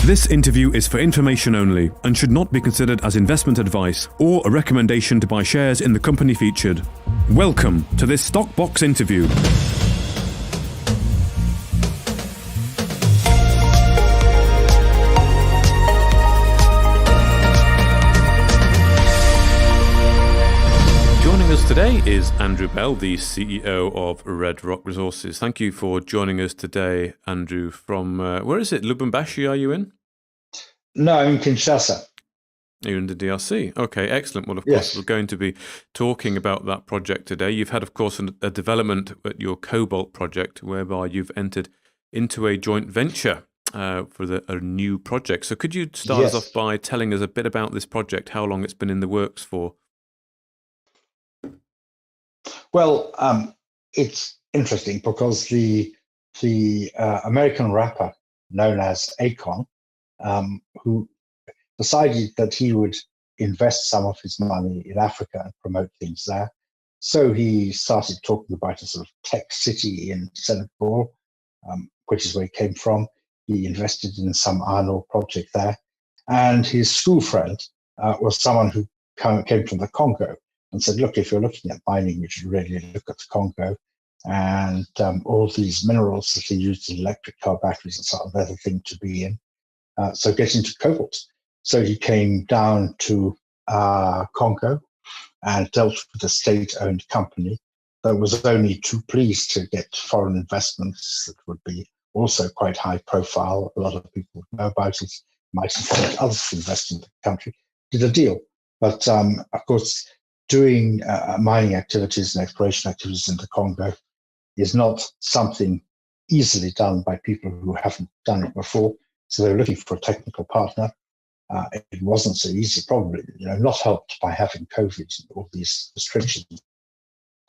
This interview is for information only and should not be considered as investment advice or a recommendation to buy shares in the company featured. Welcome to this Stock Box interview. Joining us today is Andrew Bell, the CEO of Red Rock Resources. Thank you for joining us today, Andrew, from, where is it? Lubumbashi, are you in? No, I'm in Kinshasa. You're in the DRC. Okay, excellent. Well, of Yes. course, we're going to be talking about that project today. You've had, of course, a development at your Cobalt project whereby you've entered into a joint venture for a new project. So could you start us off by telling us a bit about this project, how long it's been in the works for? Well, it's interesting because the American rapper known as Akon, who decided that he would invest some of his money in Africa and promote things there. So he started talking about a sort of tech city in Senegal, which is where he came from. He invested in some iron ore project there. And his school friend was someone who came from the Congo and said, look, if you're looking at mining, you should really look at the Congo. And all these minerals that are used in electric car batteries and so on, they're the thing to be in. So get into cobalt. So he came down to Congo and dealt with a state-owned company that was only too pleased to get foreign investments that would be also quite high profile. A lot of people know about it, might encourage others to invest in the country. Did a deal. But of course, doing mining activities and exploration activities in the Congo is not something easily done by people who haven't done it before. So they were looking for a technical partner. It wasn't so easy, probably, not helped by having COVID and all these restrictions.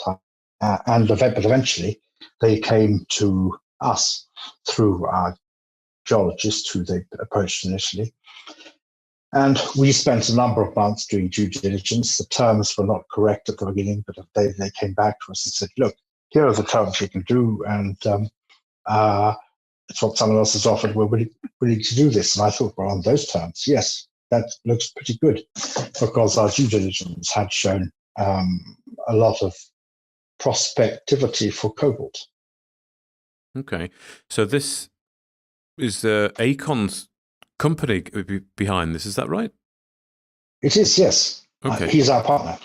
But eventually they came to us through our geologist who they approached initially. And we spent a number of months doing due diligence. The terms were not correct at the beginning, but they came back to us and said, look, here are the terms we can do. And it's what someone else has offered. We're willing to do this. And I thought, well, on those terms, yes, that looks pretty good, because our due diligence had shown a lot of prospectivity for cobalt. Okay. So this is Akon's company behind this, is that right? It is, yes. Okay. He's our partner.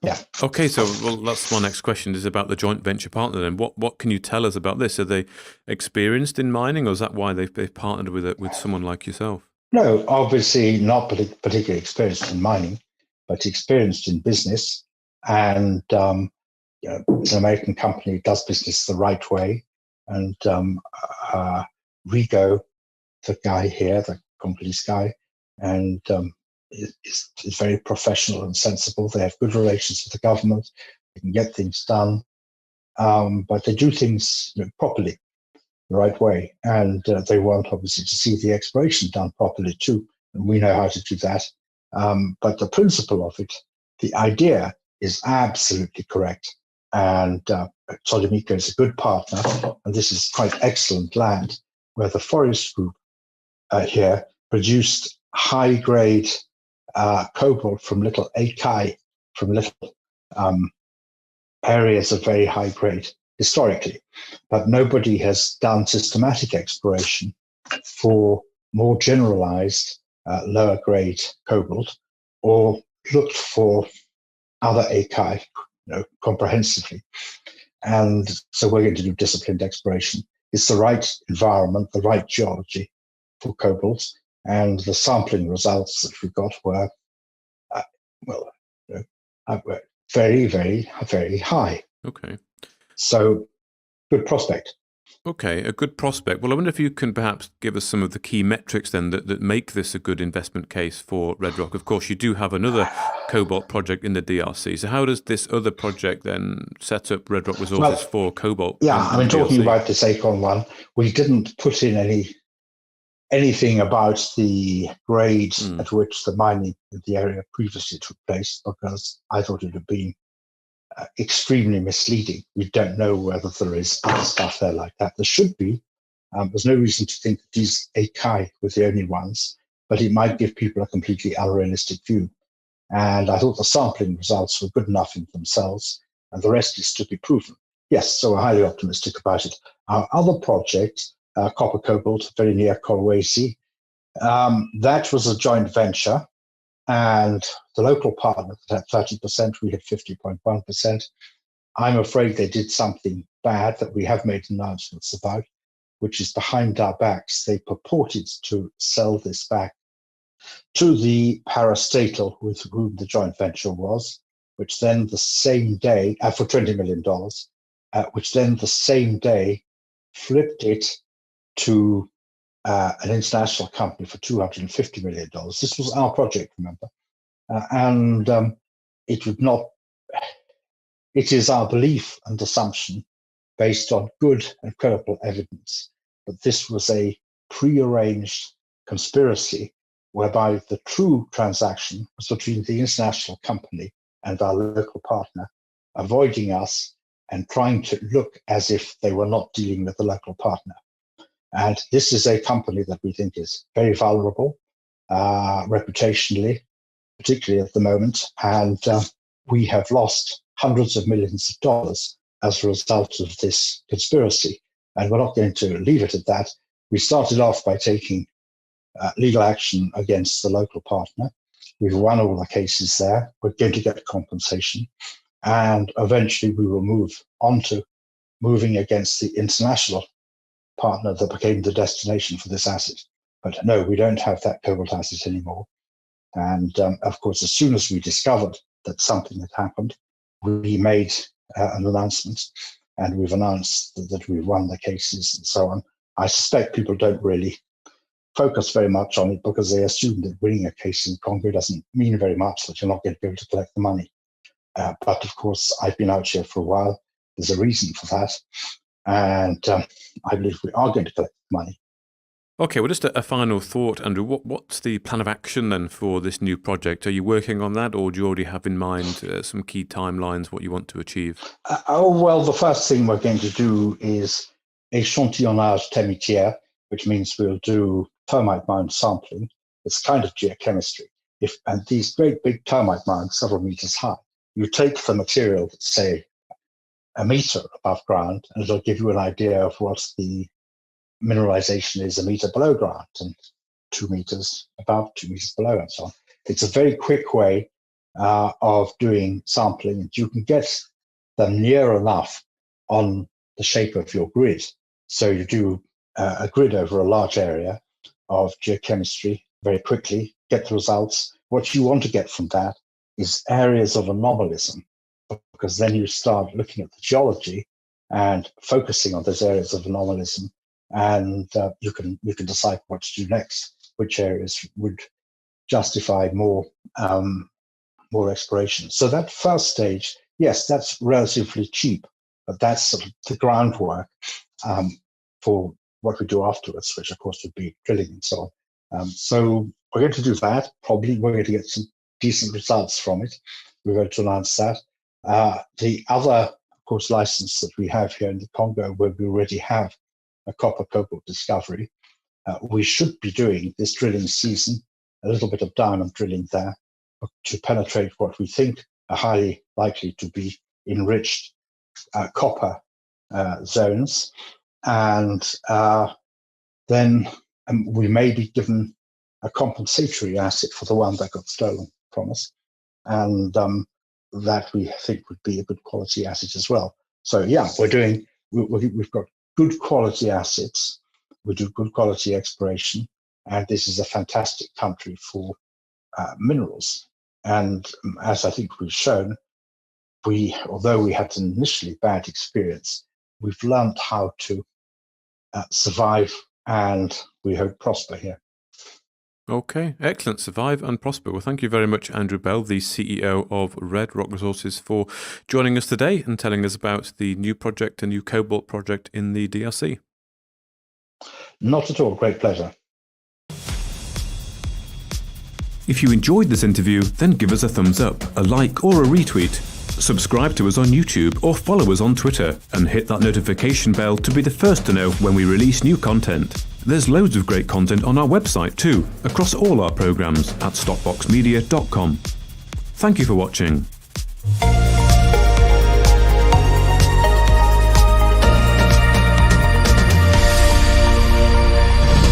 Yeah. Okay, so that's my next question is about the joint venture partner then. What can you tell us about this? Are they experienced in mining, or is that why they've partnered with someone like yourself? No, obviously not particularly experienced in mining, but experienced in business. And it's an American company, does business the right way. And Rigo, the guy here, the Congolese guy, and is very professional and sensible. They have good relations with the government. They can get things done, but they do things properly, the right way. And they want, obviously, to see the exploration done properly too. And we know how to do that. But the principle of it, the idea, is absolutely correct. And Solomika is a good partner. And this is quite excellent land where the forest group here produced high-grade cobalt from little akai, from little areas of very high grade historically. But nobody has done systematic exploration for more generalized lower grade cobalt, or looked for other akai comprehensively. And so we're going to do disciplined exploration. It's the right environment, the right geology for cobalt. And the sampling results that we got were, very, very, very high. Okay. So, good prospect. Okay, a good prospect. Well, I wonder if you can perhaps give us some of the key metrics then that make this a good investment case for Red Rock. Of course, you do have another cobalt project in the DRC. So how does this other project then set up Red Rock Resources for cobalt? Yeah, I mean, talking about this Akon one, we didn't put in anything about the grade at which the mining in the area previously took place, because I thought it would have been extremely misleading. We don't know whether there is other stuff there like that. There should be, There's no reason to think that these Eikai were the only ones, but it might give people a completely unrealistic view. And I thought the sampling results were good enough in themselves, and the rest is to be proven. Yes, so we're highly optimistic about it. Our other project, Copper Cobalt, very near Kolwezi, that was a joint venture, and the local partner had 30%, we had 50.1%. I'm afraid they did something bad that we have made announcements about, which is behind our backs. They purported to sell this back to the parastatal with whom the joint venture was, which then the same day, for $20 million, which then the same day flipped it to an international company for $250 million. This was our project, remember? It would not, it is our belief and assumption based on good and credible evidence that this was a prearranged conspiracy whereby the true transaction was between the international company and our local partner, avoiding us and trying to look as if they were not dealing with the local partner. And this is a company that we think is very vulnerable, reputationally, particularly at the moment. And we have lost hundreds of millions of dollars as a result of this conspiracy. And we're not going to leave it at that. We started off by taking legal action against the local partner. We've won all the cases there. We're going to get compensation. And eventually we will move on to moving against the international partner that became the destination for this asset. But no, we don't have that cobalt asset anymore. And of course, as soon as we discovered that something had happened, we made an announcement, and we've announced that we've won the cases and so on. I suspect people don't really focus very much on it because they assume that winning a case in Congo doesn't mean very much, that you're not going to be able to collect the money. But of course, I've been out here for a while. There's a reason for that. And I believe we are going to collect the money. Okay, well, just a final thought, Andrew. What's the plan of action then for this new project? Are you working on that, or do you already have in mind some key timelines, what you want to achieve? Well, the first thing we're going to do is échantillonnage termitière, which means we'll do termite mound sampling. It's kind of geochemistry. And these great big termite mounds, several meters high, you take the material, say, a meter above ground, and it'll give you an idea of what the mineralization is a meter below ground, and 2 meters above, 2 meters below, and so on. It's a very quick way of doing sampling, and you can get them near enough on the shape of your grid. So you do a grid over a large area of geochemistry very quickly, get the results. What you want to get from that is areas of anomalism, because then you start looking at the geology and focusing on those areas of anomalism, and you can decide what to do next, which areas would justify more exploration. So that first stage, yes, that's relatively cheap, but that's sort of the groundwork for what we do afterwards, which of course would be drilling and so on. So we're going to do that. Probably we're going to get some decent results from it. We're going to announce that. The other, of course, license that we have here in the Congo, where we already have a copper cobalt discovery, we should be doing this drilling season a little bit of diamond drilling there to penetrate what we think are highly likely to be enriched copper zones. And then we may be given a compensatory asset for the one that got stolen from us. And that we think would be a good quality asset as well. So yeah, we've got good quality assets. We do good quality exploration, and this is a fantastic country for minerals. And as I think we've shown, although we had an initially bad experience, we've learned how to survive and we hope prosper here. Okay, excellent. Survive and prosper. Well, thank you very much, Andrew Bell, the CEO of Red Rock Resources, for joining us today and telling us about the new project, a new cobalt project in the DRC. Not at all. Great pleasure. If you enjoyed this interview, then give us a thumbs up, a like or a retweet. subscribe to us on YouTube or follow us on Twitter and hit that notification bell to be the first to know when we release new content. There's loads of great content on our website too, across all our programmes at stopboxmedia.com. Thank you for watching.